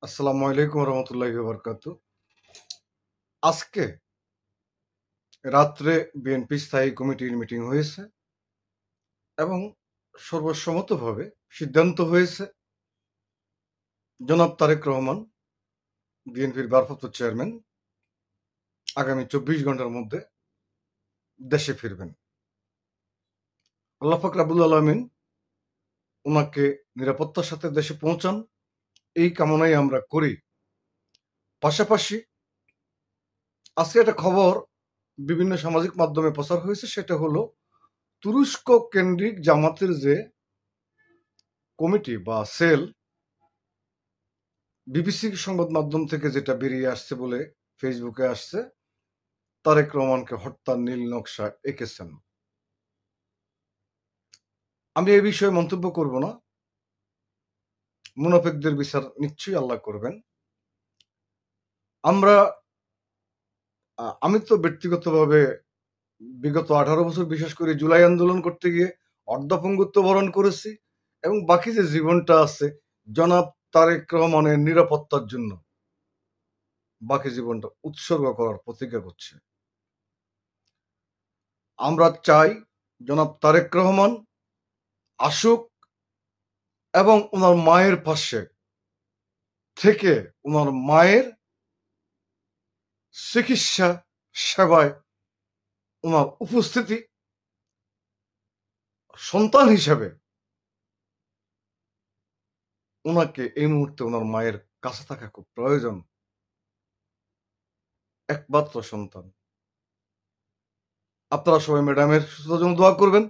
আসসালামু আলাইকুম রহমতুল্লাহি বারাকাতু। আজকে রাত্রে বিএনপি স্থায়ী কমিটির মিটিং হয়েছে এবং সর্বসম্মতভাবে সিদ্ধান্ত হয়েছে জনাব তারেক রহমান বিএনপির ভারপ্রাপ্ত চেয়ারম্যান আগামী 24 ঘন্টার মধ্যে দেশে ফিরবেন। আল্লাহ পাক রাব্বুল আলামিন ওনাকে নিরাপত্তার সাথে দেশে পৌঁছান, এই কামনাই আমরা করি। পাশাপাশি আজকে একটা খবর বিভিন্ন সামাজিক মাধ্যমে প্রচার হয়েছে, সেটা হলো তুরস্ক কেন্দ্রিক জামাতের যে কমিটি বা সেল, বিবিসি সংবাদ মাধ্যম থেকে যেটা বেরিয়ে আসছে বলে ফেসবুকে আসছে, তারেক রহমানকে হত্যার নীল নকশা এঁকেছেন। আমি এই বিষয়ে মন্তব্য করব না, মুনাফিকদের বিচার নিশ্চয়ই আল্লাহ করবেন। আমি তো ব্যক্তিগতভাবে বিগত 18 বছর, বিশেষ করে জুলাই আন্দোলন করতে গিয়ে অর্ধপঙ্গুত্ব বরণ করেছি এবং বাকি যে জীবনটা আছে জনাব তারেক রহমানের নিরাপত্তার জন্য বাকি জীবনটা উৎসর্গ করার প্রতিজ্ঞা করছে। আমরা চাই জনাব তারেক রহমান আসুক এবং ওনার মায়ের পাশে থেকে ওনার মায়ের চিকিৎসা সেবায় ওনার উপস্থিতি সন্তান হিসেবে ওনাকে এই মুহূর্তে ওনার মায়ের কাছে থাকা খুব প্রয়োজন। একমাত্র সন্তান। আপনারা সবাই ম্যাডামের সুস্থতার জন্য দোয়া করবেন।